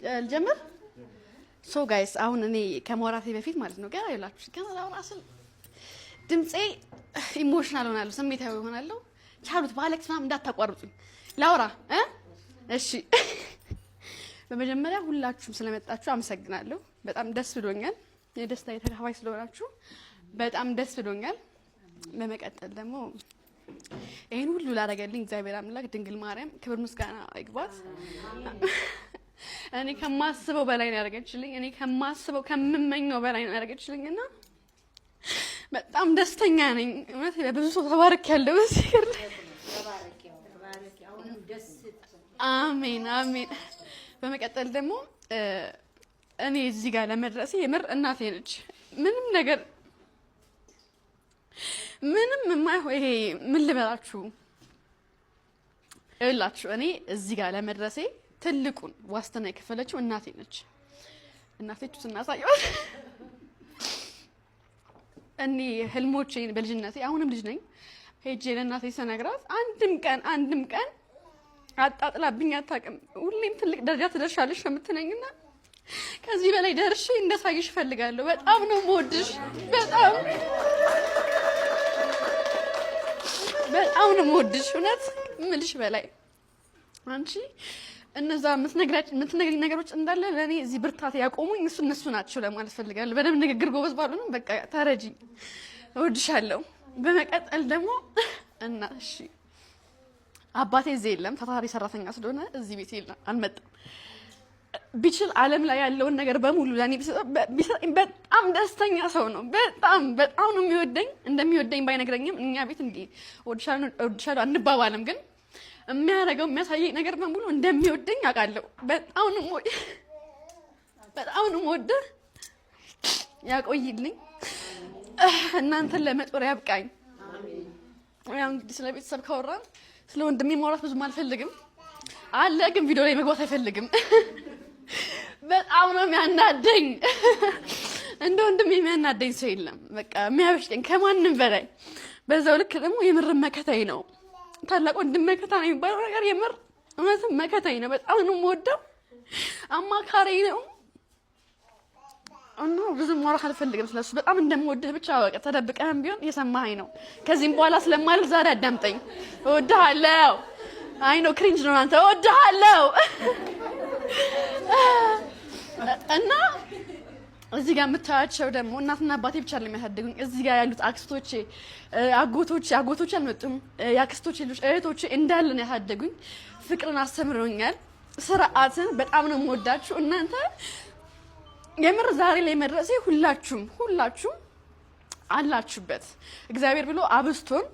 الجمر سو جايز አሁን እኔ ከመወራቴ በፊት ማለት ነው ገና ይላችሁ ገና አሁን አስል ድምጼ ኢሞሽናል ሆናለሁ ስሜታዊ ሆናለሁ ቻሉት ባለክስ ምናምን እንዳታቋርጡኝ ላውራ እሺ በመጀመሪያ ሁላችሁም ስለመጣችሁ አመሰግናለሁ በጣም ደስ ብሎኛል የደስታዬ ተካፋይ ስለሆናችሁ በጣም ደስ ብሎኛል በመቀጠል ደግሞ ይሄን ሁሉ ላደረገልኝ እግዚአብሔር አምላክ ድንግል ማርያም ክብር ምስጋና ይግባት እኔ ከማስበው በላይ ነው ያደረገችልኝ እኔ ከማስበው ከምመኘው በላይ ነው ያደረገችልኝና በጣም ደስተኛ ነኝ ማለት በብዙ ሰው ተባረክያለሁ በሲር አሜን አሜን በመቀጠል ደግሞ እኔ እዚህ ጋር ለመድረሴ የምር እናቴ ነች ምንም ነገር ምንም የማይሆን ይሄ ምን ልበላችሁ እላችሁ እኔ እዚህ ጋር ለመድረሴ ትልቁን ዋስትና የከፈለችው እናቴ ነች እናቴቱ ስናሳየው እኔ ህልሞቼን በልጅነቴ አሁንም ልጅ ነኝ ሄጄ ለእናቴ ሰነግራት አንድም ቀን አጣጥላብኝ አታውቅም ሁሌም ትልቅ ደረጃ ትደርሻለሽ የምትነኝና ከዚህ በላይ ደርሼ እንደሳይሽ ፈልጋለሁ በጣም ነው የምወድሽ በጣም ነው የምወድሽ እውነት ምልሽ በላይ አንቺ እነዛ የምትነግሪኝ ነገሮች እንዳለ ለኔ እዚህ ብርታት ያቆሙኝ እነሱ ናቸው ለማለት ፈልጋለሁ በደም ንግግር ጎበዝ ባልሆንም በቃ ተረጂ እወድሻለሁ በመቀጠል ደግሞ እና እሺ አባቴ እዚህ የለም ታታሪ ሰራተኛ ስለሆነ እዚህ ቤት የለም አልመጣም ቢችል ዓለም ላይ ያለውን ነገር በሙሉ ለኔ ቢሰጠኝ በጣም ደስተኛ ሰው ነው በጣም ነው የሚወደኝ እንደሚወደኝ ባይነግረኝም እኛ ቤት እንዴ ወድሻለሁ አንባባልም ግን የሚያሳየኝ ነገር በሙሉ እንደሚወደኝ አውቃለሁ በጣም ነው ወደ ያቆይልኝ እናንተን ለመጦር ያብቃኝ ያው እንግዲህ ስለ ቤተሰብ ካወራን ስለ ወንድሜ ማውራት ብዙም አልፈልግም አለ ግን ቪዲዮ ላይ መግባት አይፈልግም በጣም ነው የሚያናደኝ እንደ ወንድሜ የሚያናደኝ ሰው የለም በቃ የሚያበሽቀኝ ከማንም በላይ በዛው ልክ ደግሞ የምር መከታዬ ነው ታላቅ ወንድም መከታ ነው የሚባለው ነገር የምር እውነትም መከታዬ ነው በጣም ነው የምወደው አማካሪ ነው እና ብዙ ማውራት አልፈልግም ስለሱ በጣም እንደምወድህ ብቻ በቃ ተደብቀህም ቢሆን እየሰማኸኝ ነው ከዚህም በኋላ ስለማልል ዛሬ አዳምጠኝ እወድሃለሁ አይ ነው ክሪንጅ ነው አንተ እወድሃለሁ እና እዚህ ጋር የምታያቸው ደግሞ እናትና አባቴ ብቻ ነው የሚያሳድጉኝ እዚህ ጋር ያሉት አክስቶቼ አጎቶቼ አልመጡም ያክስቶቼ ልጅ እህቶቼ እንዳለ ነው ያሳደጉኝ ፍቅርን አስተምረውኛል ስርዓትን በጣም ነው የምወዳችሁ እናንተ የምር ዛሬ ላይ መድረሴ ሁላችሁም አላችሁበት እግዚአብሔር ብሎ አብስቶን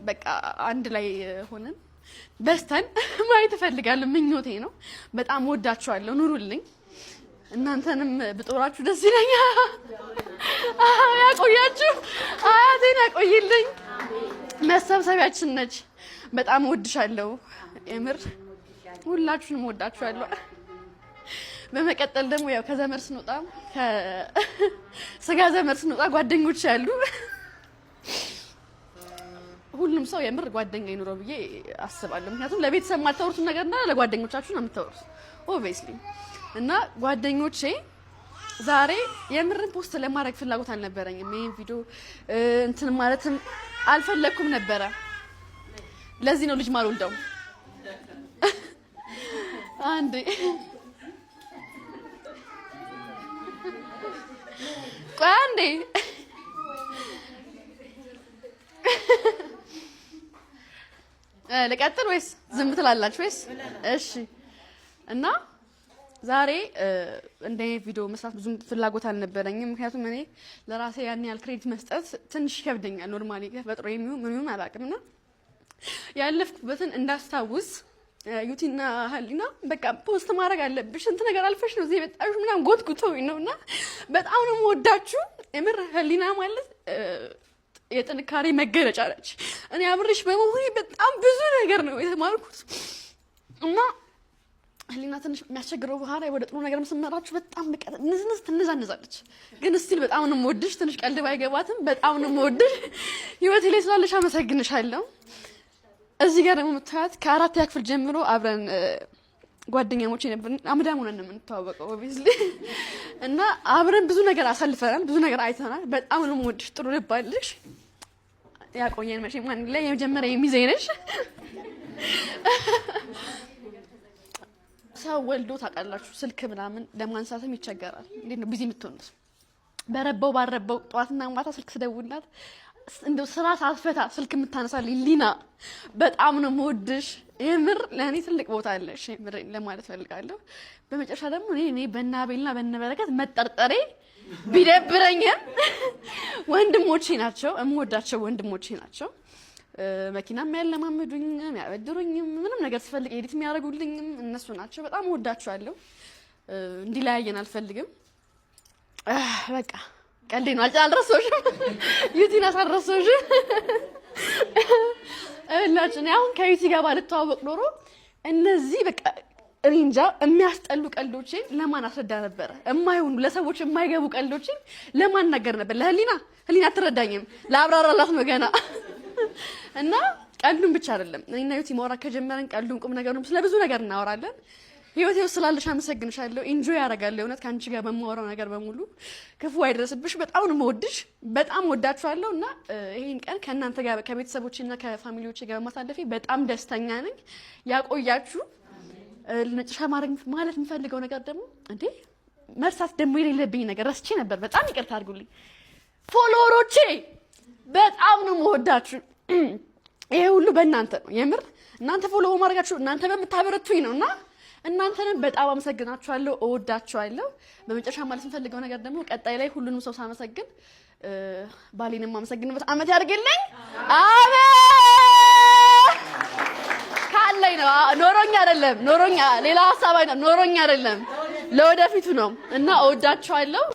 በቃ አንድ ላይ ሆነን በስተን ማየት እፈልጋለሁ ምኞቴ ነው በጣም ወዳችኋለሁ ኑሩልኝ እናንተንም ብጦራችሁ ደስ ይለኛል ያቆያችሁ አያቴን ያቆይልኝ መሰብሰቢያችን ነች በጣም ወድሻለሁ የምር ሁላችሁንም ወዳችኋለሁ በመቀጠል ደግሞ ያው ከዘመር ስንወጣ ከስጋ ዘመር ስንወጣ ጓደኞች ያሉ ሁሉም ሰው የምር ጓደኛ ይኖረው ብዬ አስባለሁ ምክንያቱም ለቤተሰብ ማታወሩት ነገርና ለጓደኞቻችሁ ነው የምታወሩት ኦብቪየስሊ እና ጓደኞቼ ዛሬ የምርን ፖስት ለማድረግ ፍላጎት አልነበረኝም ይሄን ቪዲዮ እንትን ማለትም አልፈለኩም ነበር ለዚህ ነው ልጅ ማልወልደው አንዴ ቋንዴ ለቀጥል ወይስ ዝም ትላላችሁ ወይስ እሺ እና ዛሬ እንደ ቪዲዮ መስራት ብዙ ፍላጎት አልነበረኝም ምክንያቱም እኔ ለራሴ ያን ያህል ክሬዲት መስጠት ትንሽ ይከብደኛል ኖርማሊ ፈጥሮ ምንም አላውቅምና ያለፍኩበትን እንዳስታውስ ዩቲና ሀሊና በቃ ፖስት ማድረግ አለብሽ እንት ነገር አልፈሽ ነው እዚህ የመጣሽ ምናምን ጎትጉቶኝ ነውና በጣም ነው የምወዳችሁ የምር ሀሊና ማለት የጥንካሬ መገለጫ ነች እኔ አብርሽ በመሆኔ በጣም ብዙ ነገር ነው የተማርኩት እና ሀሊና ትንሽ የሚያስቸግረው ባህሪ ወደ ጥሩ ነገር መስመራችሁ በጣም በቃ ትነዛነዛለች ግን እስቲል በጣም ነው የምወድሽ ትንሽ ቀልድ ባይገባትም በጣም ነው የምወድሽ ህይወቴ ላይ ስላለሽ አመሰግንሻለሁ እዚህ ጋር ደግሞ የምታያት ከአራት ያክፍል ጀምሮ አብረን ጓደኛሞች ነበር። አመዳም ሆነን ነው የምንተዋወቀው ኦብቪስሊ እና አብረን ብዙ ነገር አሳልፈናል፣ ብዙ ነገር አይተናል። በጣም ነው የምወድሽ፣ ጥሩ ልብ አለሽ። ያቆየን መቼም ማን ላይ የመጀመሪያ የሚዘኝ ነሽ። ሰው ወልዶ ታውቃላችሁ ስልክ ምናምን ለማንሳትም ይቸገራል። እንዴት ነው ቢዚ የምትሆኑት? በረባው ባረባው ጠዋትና ማታ ስልክ ስደውልላት እንደው ስራ ሳትፈታ ስልክ የምታነሳልኝ ሊና በጣም ነው የምወድሽ። የምር ለእኔ ትልቅ ቦታ አለሽ የምር ለማለት ፈልጋለሁ። በመጨረሻ ደግሞ እኔ በእናቤልና በነበረከት መጠርጠሬ ቢደብረኝም ወንድሞቼ ናቸው፣ የምወዳቸው ወንድሞቼ ናቸው። መኪናም ያለማመዱኝም ያበድሩኝም ምንም ነገር ስፈልግ ኤዲት የሚያደርጉልኝም እነሱ ናቸው። በጣም እወዳቸዋለሁ። እንዲለያየን አልፈልግም። በቃ ቀልዴ ነው። አልረሳሁሽም። ዩቲን አሳረሳሁሽ። እላችን አሁን ከዩቲ ጋር ባልተዋወቅ ኖሮ እነዚህ በቃ እኔ እንጃ የሚያስጠሉ ቀልዶችን ለማን አስረዳ ነበር? የማይሆኑ ለሰዎች የማይገቡ ቀልዶችን ለማን ነገር ነበር? ለህሊና አትረዳኝም። ለአብራራላት ነው ገና እና ቀልዱን ብቻ አይደለም እኔና ዩቲ ማውራት ከጀመረን ቀልዱን ቁም ነገሩን ስለብዙ ነገር እናወራለን። ህይወቴ ውስጥ ስላለሽ አመሰግንሻለሁ። ኢንጆይ ያደርጋለሁ እውነት ከአንቺ ጋር በማወራው ነገር በሙሉ ክፉ አይደረስብሽ። በጣም ነው የምወድሽ፣ በጣም ወዳችኋለሁ እና ይሄን ቀን ከእናንተ ጋር ከቤተሰቦችና ከፋሚሊዎቼ ጋር በማሳለፌ በጣም ደስተኛ ነኝ። ያቆያችሁ። ለነጭሻ ማለት የምፈልገው ነገር ደግሞ እንዴ መርሳት ደግሞ የሌለብኝ ነገር ረስቼ ነበር። በጣም ይቅርታ አድርጉልኝ ፎሎወሮቼ፣ በጣም ነው የምወዳችሁ። ይሄ ሁሉ በእናንተ ነው የምር። እናንተ ፎሎ ማድረጋችሁ እናንተ በምታበረቱኝ ነውና እናንተንም በጣም አመሰግናችኋለሁ፣ እወዳችኋለሁ። በመጨረሻ ማለት የምፈልገው ነገር ደግሞ ቀጣይ ላይ ሁሉንም ሰው ሳመሰግን ባሌንም አመሰግንበት አመት ያድርግልኝ። ካለኝ ነው ኖሮኛ ሌላ ሀሳብ አይደለም፣ ኖሮኛ አይደለም ለወደፊቱ ነው እና እወዳችኋለሁ።